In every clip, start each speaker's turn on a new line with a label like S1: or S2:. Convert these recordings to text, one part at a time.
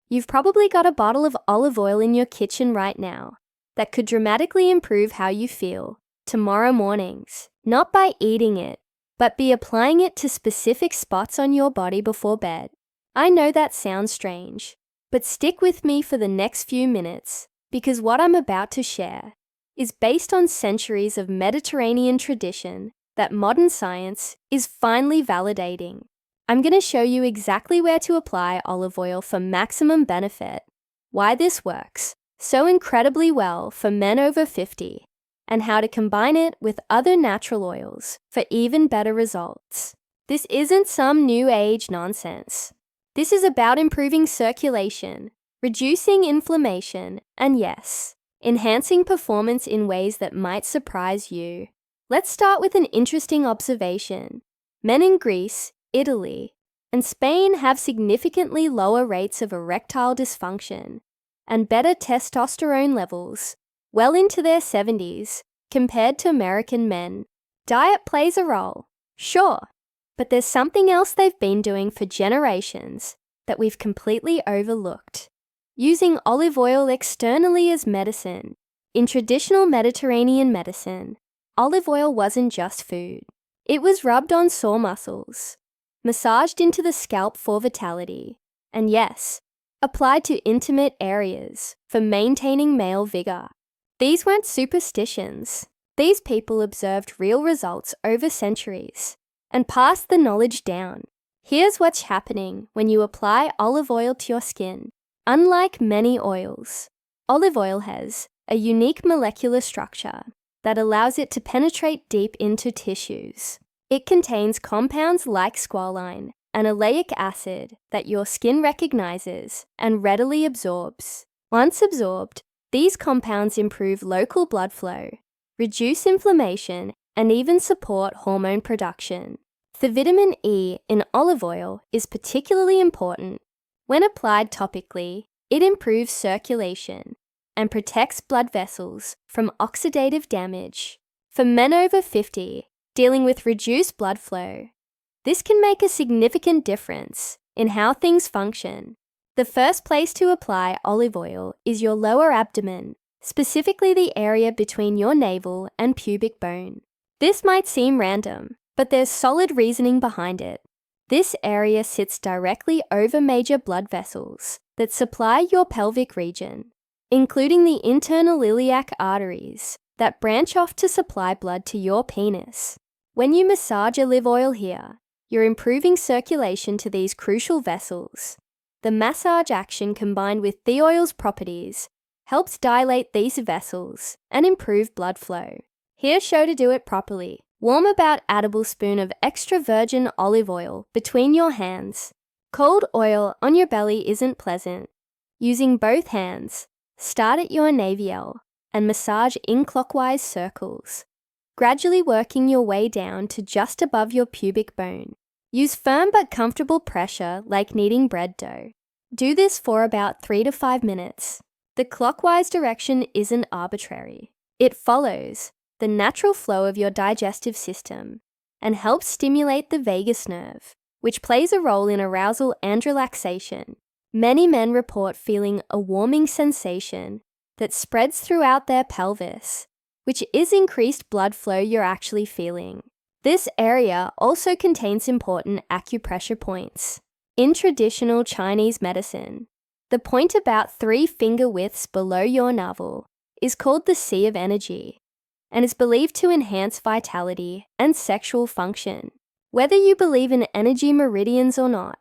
S1: You've probably got a bottle of olive oil in your kitchen right now that could dramatically improve how you feel tomorrow mornings, not by eating it, but by applying it to specific spots on your body before bed. I know that sounds strange, but stick with me for the next few minutes because what I'm about to share is based on centuries of Mediterranean tradition that modern science is finally validating. I'm going to show you exactly where to apply olive oil for maximum benefit, why this works so incredibly well for men over 50, and how to combine it with other natural oils for even better results. This isn't some new age nonsense. This is about improving circulation, reducing inflammation, and yes, enhancing performance in ways that might surprise you. Let's start with an interesting observation. Men in Greece, Italy, and Spain have significantly lower rates of erectile dysfunction and better testosterone levels, well into their 70s, compared to American men. Diet plays a role, sure, but there's something else they've been doing for generations that we've completely overlooked. Using olive oil externally as medicine. In traditional Mediterranean medicine, olive oil wasn't just food. It was rubbed on sore muscles, massaged into the scalp for vitality, and yes, applied to intimate areas for maintaining male vigor. These weren't superstitions. These people observed real results over centuries and passed the knowledge down. Here's what's happening when you apply olive oil to your skin. Unlike many oils, olive oil has a unique molecular structure that allows it to penetrate deep into tissues. It contains compounds like squalene and oleic acid that your skin recognizes and readily absorbs. Once absorbed, these compounds improve local blood flow, reduce inflammation, and even support hormone production. The vitamin E in olive oil is particularly important. When applied topically, it improves circulation and protects blood vessels from oxidative damage. For men over 50 dealing with reduced blood flow, this can make a significant difference in how things function. The first place to apply olive oil is your lower abdomen, specifically the area between your navel and pubic bone. This might seem random, but there's solid reasoning behind it. This area sits directly over major blood vessels that supply your pelvic region, including the internal iliac arteries that branch off to supply blood to your penis. When you massage olive oil here, you're improving circulation to these crucial vessels. The massage action combined with the oil's properties helps dilate these vessels and improve blood flow. Here's show to do it properly. Warm about edible spoon of extra virgin olive oil between your hands. Cold oil on your belly isn't pleasant. Using both hands, start at your navel and massage in clockwise circles, gradually working your way down to just above your pubic bone. Use firm but comfortable pressure like kneading bread dough. Do this for about 3 to 5 minutes. The clockwise direction isn't arbitrary. It follows the natural flow of your digestive system and helps stimulate the vagus nerve, which plays a role in arousal and relaxation. Many men report feeling a warming sensation that spreads throughout their pelvis, which is increased blood flow you're actually feeling. This area also contains important acupressure points. In traditional Chinese medicine, the point about 3 finger widths below your navel is called the Sea of Energy and is believed to enhance vitality and sexual function. Whether you believe in energy meridians or not,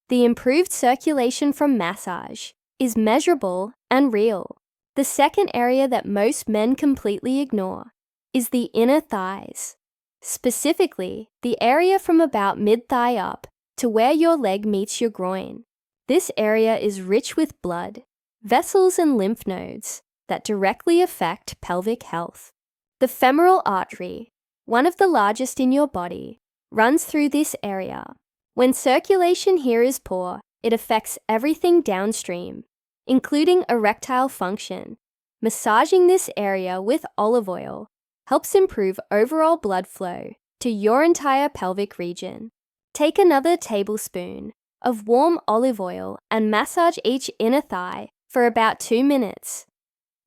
S1: the improved circulation from massage is measurable and real. The second area that most men completely ignore is the inner thighs, specifically the area from about mid-thigh up to where your leg meets your groin. This area is rich with blood, vessels, and lymph nodes that directly affect pelvic health. The femoral artery, one of the largest in your body, runs through this area. When circulation here is poor, it affects everything downstream, including erectile function. Massaging this area with olive oil helps improve overall blood flow to your entire pelvic region. Take another tablespoon of warm olive oil and massage each inner thigh for about 2 minutes.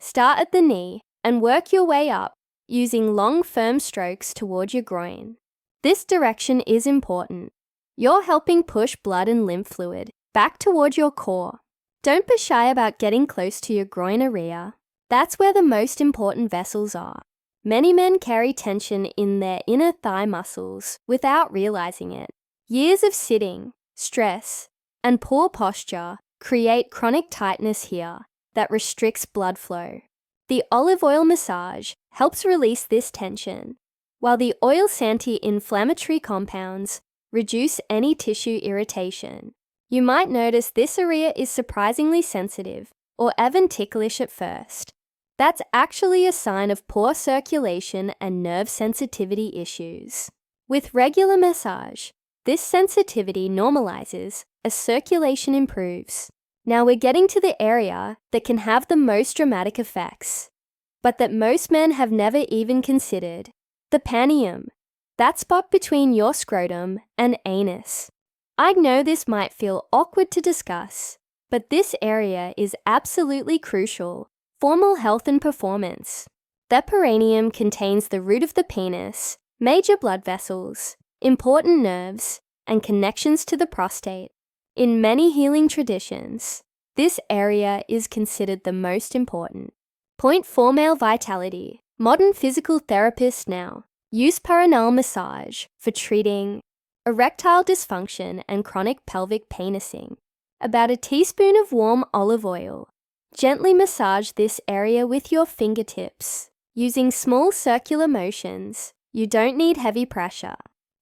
S1: Start at the knee and work your way up using long, firm strokes toward your groin. This direction is important. You're helping push blood and lymph fluid back toward your core. Don't be shy about getting close to your groin area. That's where the most important vessels are. Many men carry tension in their inner thigh muscles without realizing it. Years of sitting, stress, and poor posture create chronic tightness here that restricts blood flow. The olive oil massage helps release this tension, while the oil's anti-inflammatory compounds reduce any tissue irritation. You might notice this area is surprisingly sensitive or even ticklish at first. That's actually a sign of poor circulation and nerve sensitivity issues. With regular massage, this sensitivity normalizes as circulation improves. Now we're getting to the area that can have the most dramatic effects, but that most men have never even considered: the perineum, that spot between your scrotum and anus. I know this might feel awkward to discuss, but this area is absolutely crucial for formal health and performance. The perineum contains the root of the penis, major blood vessels, important nerves, and connections to the prostate. In many healing traditions, this area is considered the most important. Point for male vitality. Modern physical therapists now use perineal massage for treating erectile dysfunction and chronic pelvic penising. About a teaspoon of warm olive oil. Gently massage this area with your fingertips. Using small circular motions, you don't need heavy pressure.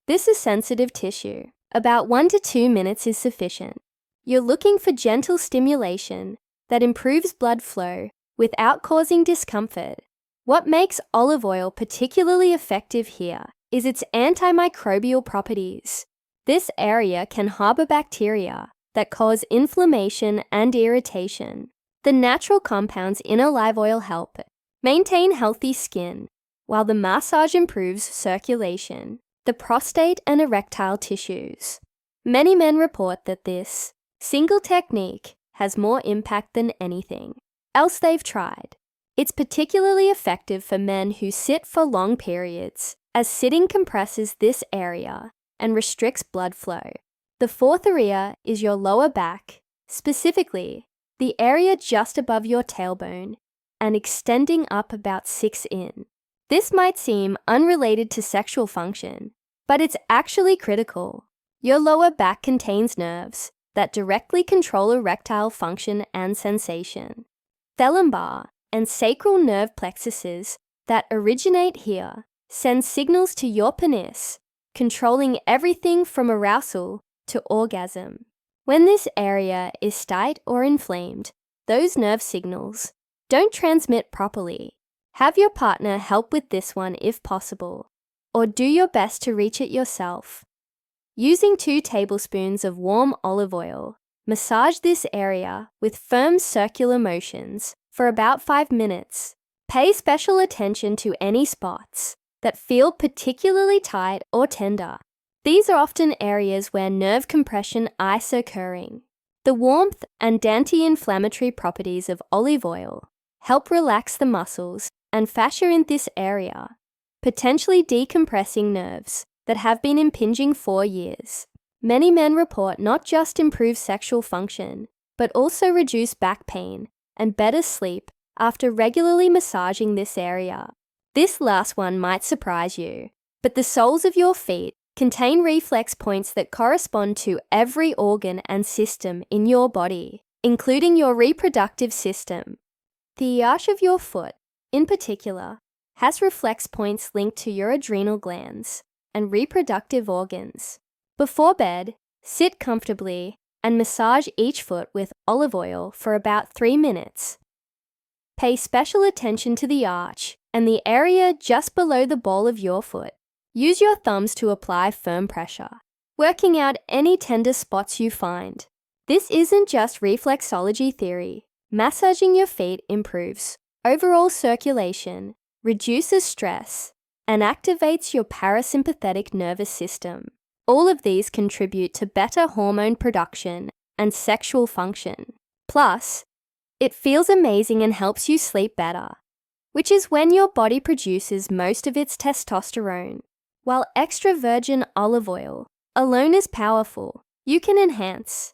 S1: This is sensitive tissue. About 1 to 2 minutes is sufficient. You're looking for gentle stimulation that improves blood flow without causing discomfort. What makes olive oil particularly effective here is its antimicrobial properties. This area can harbor bacteria that cause inflammation and irritation. The natural compounds in olive oil help maintain healthy skin, while the massage improves circulation, the prostate and erectile tissues. Many men report that this single technique has more impact than anything else they've tried. It's particularly effective for men who sit for long periods, as sitting compresses this area and restricts blood flow. The fourth area is your lower back, specifically the area just above your tailbone and extending up about 6 in. This might seem unrelated to sexual function, but it's actually critical. Your lower back contains nerves that directly control erectile function and sensation. The lumbar and sacral nerve plexuses that originate here send signals to your penis, controlling everything from arousal to orgasm. When this area is tight or inflamed, those nerve signals don't transmit properly. Have your partner help with this one if possible, or do your best to reach it yourself. Using 2 tablespoons of warm olive oil, massage this area with firm circular motions for about 5 minutes. Pay special attention to any spots that feel particularly tight or tender. These are often areas where nerve compression is occurring. The warmth and anti-inflammatory properties of olive oil help relax the muscles and fascia in this area, potentially decompressing nerves that have been impinging for years. Many men report not just improved sexual function, but also reduced back pain and better sleep after regularly massaging this area. This last one might surprise you, but the soles of your feet contain reflex points that correspond to every organ and system in your body, including your reproductive system. The arch of your foot, in particular, has reflex points linked to your adrenal glands and reproductive organs. Before bed, sit comfortably and massage each foot with olive oil for about 3 minutes. Pay special attention to the arch and the area just below the ball of your foot. Use your thumbs to apply firm pressure, working out any tender spots you find. This isn't just reflexology theory. Massaging your feet improves overall circulation, reduces stress, and activates your parasympathetic nervous system. All of these contribute to better hormone production and sexual function. Plus, it feels amazing and helps you sleep better, which is when your body produces most of its testosterone. While extra virgin olive oil alone is powerful, you can enhance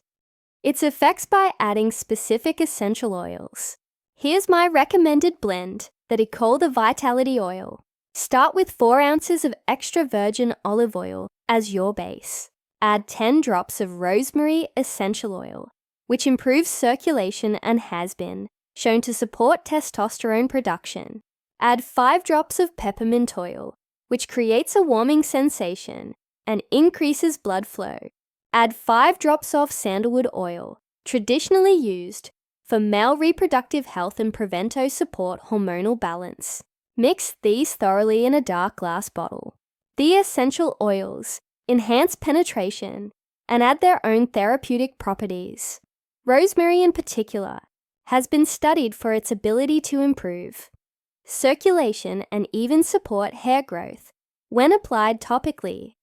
S1: its effects by adding specific essential oils. Here's my recommended blend that I call the Vitality Oil. Start with 4 ounces of extra virgin olive oil as your base. Add 10 drops of rosemary essential oil, which improves circulation and has been shown to support testosterone production. Add 5 drops of peppermint oil, which creates a warming sensation and increases blood flow. Add 5 drops of sandalwood oil, traditionally used for male reproductive health and prevento support hormonal balance. Mix these thoroughly in a dark glass bottle. The essential oils enhance penetration and add their own therapeutic properties. Rosemary in particular has been studied for its ability to improve circulation and even support hair growth when applied topically,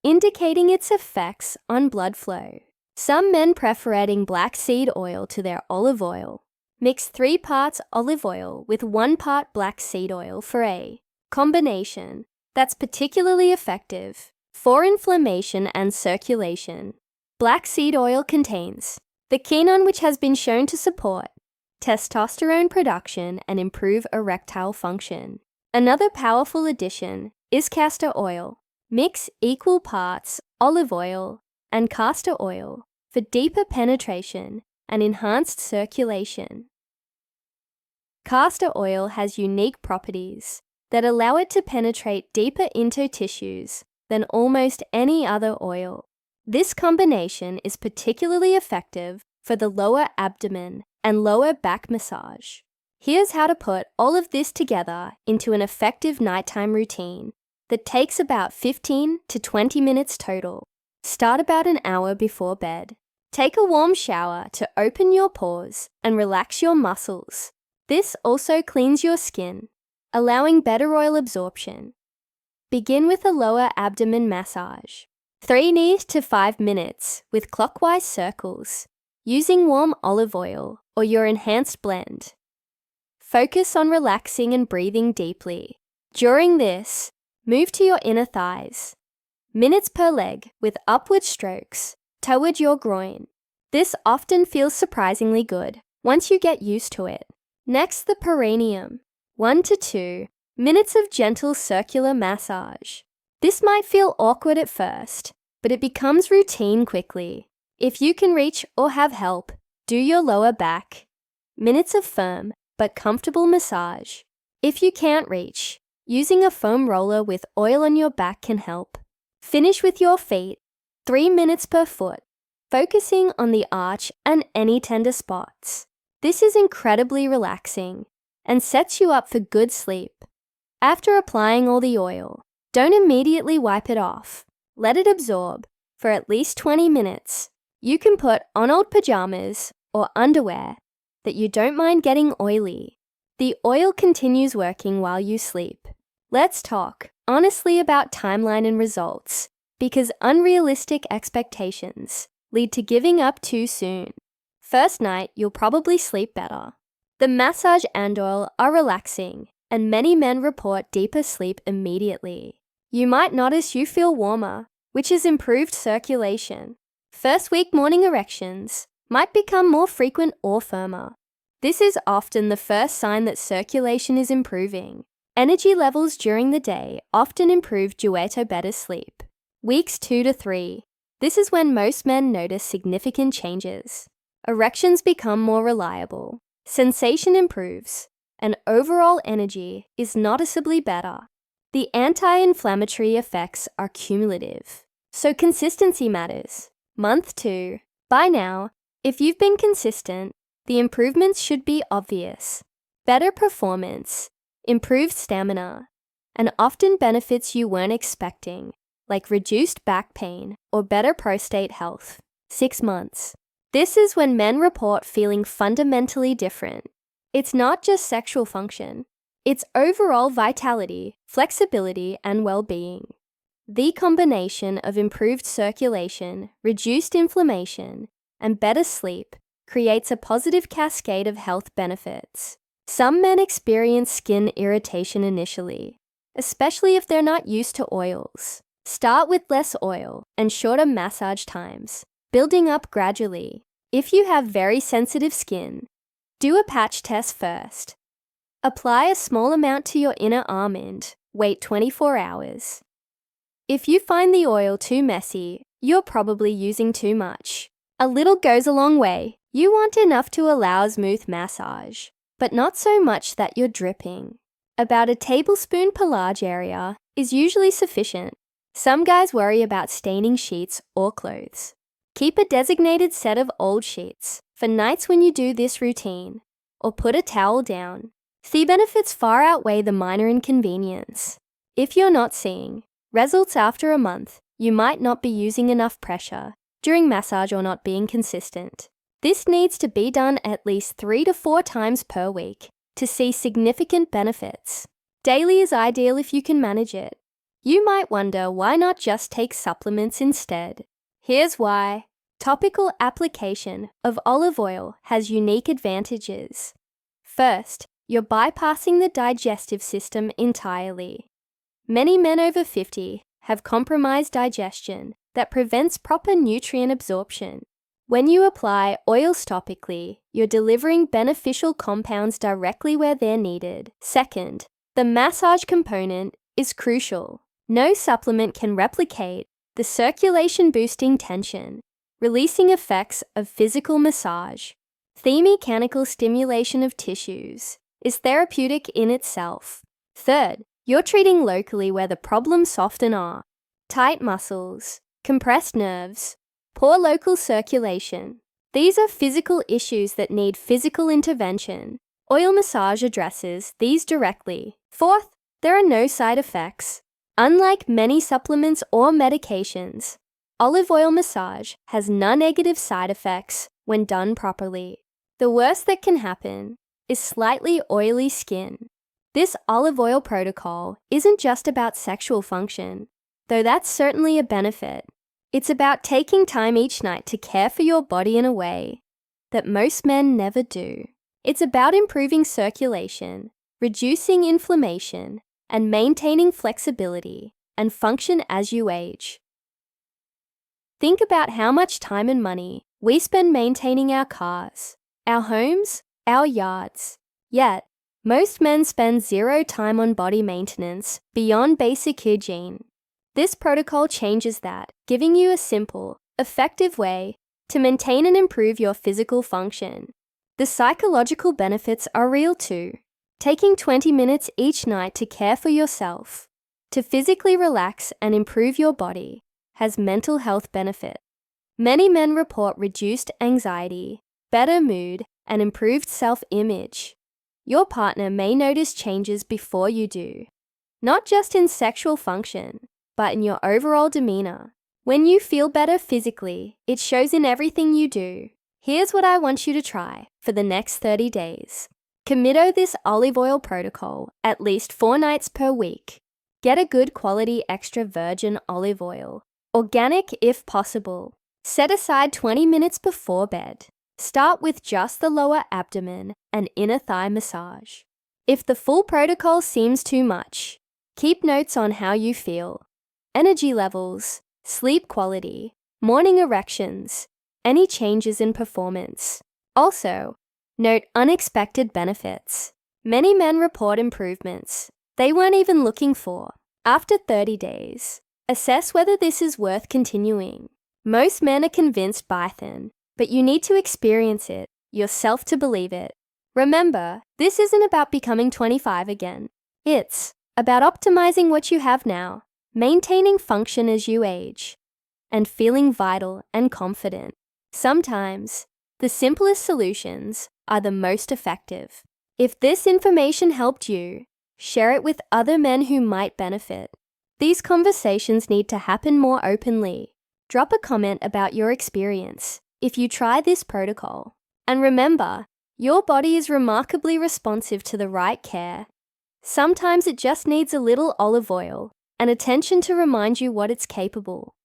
S1: indicating its effects on blood flow. Some men prefer adding black seed oil to their olive oil. Mix 3 parts olive oil with 1 part black seed oil for a combination that's particularly effective for inflammation and circulation. Black seed oil contains the quinone, which has been shown to support testosterone production and improve erectile function. Another powerful addition is castor oil. Mix equal parts olive oil and castor oil for deeper penetration and enhanced circulation. Castor oil has unique properties that allow it to penetrate deeper into tissues than almost any other oil. This combination is particularly effective for the lower abdomen and lower back massage. Here's how to put all of this together into an effective nighttime routine that takes about 15 to 20 minutes total. Start about an hour before bed. Take a warm shower to open your pores and relax your muscles. This also cleans your skin, allowing better oil absorption. Begin with a lower abdomen massage. 3 to 5 minutes with clockwise circles, using warm olive oil or your enhanced blend. Focus on relaxing and breathing deeply. During this, move to your inner thighs. Minutes per leg with upward strokes toward your groin. This often feels surprisingly good once you get used to it. Next, the perineum. 1 to 2 minutes of gentle circular massage. This might feel awkward at first, but it becomes routine quickly. If you can reach or have help, do your lower back. Minutes of firm but comfortable massage. If you can't reach, using a foam roller with oil on your back can help. Finish with your feet. 3 minutes per foot, focusing on the arch and any tender spots. This is incredibly relaxing and sets you up for good sleep. After applying all the oil, don't immediately wipe it off. Let it absorb for at least 20 minutes. You can put on old pajamas or underwear that you don't mind getting oily. The oil continues working while you sleep. Let's talk honestly about timeline and results, because unrealistic expectations lead to giving up too soon. First night, you'll probably sleep better. The massage and oil are relaxing, and many men report deeper sleep immediately. You might notice you feel warmer, which is improved circulation. First week morning erections might become more frequent or firmer. This is often the first sign that circulation is improving. Energy levels during the day often improve due to better sleep. Weeks 2 to 3. This is when most men notice significant changes. Erections become more reliable. Sensation improves, and overall energy is noticeably better. The anti-inflammatory effects are cumulative, so consistency matters. Month 2. By now, if you've been consistent, the improvements should be obvious. Better performance, improved stamina, and often benefits you weren't expecting, like reduced back pain or better prostate health. 6 months. This is when men report feeling fundamentally different. It's not just sexual function, it's overall vitality, flexibility, and well-being. The combination of improved circulation, reduced inflammation, and better sleep creates a positive cascade of health benefits. Some men experience skin irritation initially, especially if they're not used to oils. Start with less oil and shorter massage times, building up gradually. If you have very sensitive skin, do a patch test first. Apply a small amount to your inner almond, wait 24 hours. If you find the oil too messy, you're probably using too much. A little goes a long way. You want enough to allow a smooth massage, but not so much that you're dripping. About a tablespoon per large area is usually sufficient. Some guys worry about staining sheets or clothes. Keep a designated set of old sheets for nights when you do this routine, or put a towel down. The benefits far outweigh the minor inconvenience. If you're not seeing results after a month, you might not be using enough pressure during massage or not being consistent. This needs to be done at least 3 to 4 times per week to see significant benefits. Daily is ideal if you can manage it. You might wonder why not just take supplements instead. Here's why. Topical application of olive oil has unique advantages. First, you're bypassing the digestive system entirely. Many men over 50 have compromised digestion that prevents proper nutrient absorption. When you apply oils topically, you're delivering beneficial compounds directly where they're needed. Second, the massage component is crucial. No supplement can replicate the circulation-boosting tension, releasing effects of physical massage. The mechanical stimulation of tissues is therapeutic in itself. Third, you're treating locally where the problems often are: tight muscles, compressed nerves, poor local circulation. These are physical issues that need physical intervention. Oil massage addresses these directly. Fourth, there are no side effects. Unlike many supplements or medications, olive oil massage has non-negative side effects when done properly. The worst that can happen is slightly oily skin. This olive oil protocol isn't just about sexual function, though that's certainly a benefit. It's about taking time each night to care for your body in a way that most men never do. It's about improving circulation, reducing inflammation, and maintaining flexibility and function as you age. Think about how much time and money we spend maintaining our cars, our homes, our yards. Yet, most men spend zero time on body maintenance beyond basic hygiene. This protocol changes that, giving you a simple, effective way to maintain and improve your physical function. The psychological benefits are real too. Taking 20 minutes each night to care for yourself, to physically relax and improve your body, has mental health benefit. Many men report reduced anxiety, better mood, and improved self-image. Your partner may notice changes before you do, not just in sexual function, but in your overall demeanor. When you feel better physically, it shows in everything you do. Here's what I want you to try for the next 30 days. Commit this olive oil protocol at least 4 nights per week. Get a good quality extra virgin olive oil, organic if possible. Set aside 20 minutes before bed. Start with just the lower abdomen and inner thigh massage. If the full protocol seems too much, keep notes on how you feel. Energy levels, sleep quality, morning erections, any changes in performance. Also, note unexpected benefits. Many men report improvements they weren't even looking for. After 30 days, assess whether this is worth continuing. Most men are convinced by then, but you need to experience it yourself to believe it. Remember, this isn't about becoming 25 again. It's about optimizing what you have now, maintaining function as you age, and feeling vital and confident. Sometimes, the simplest solutions are the most effective. If this information helped you, share it with other men who might benefit. These conversations need to happen more openly. Drop a comment about your experience if you try this protocol. And remember, your body is remarkably responsive to the right care. Sometimes it just needs a little olive oil and attention to remind you what it's capable.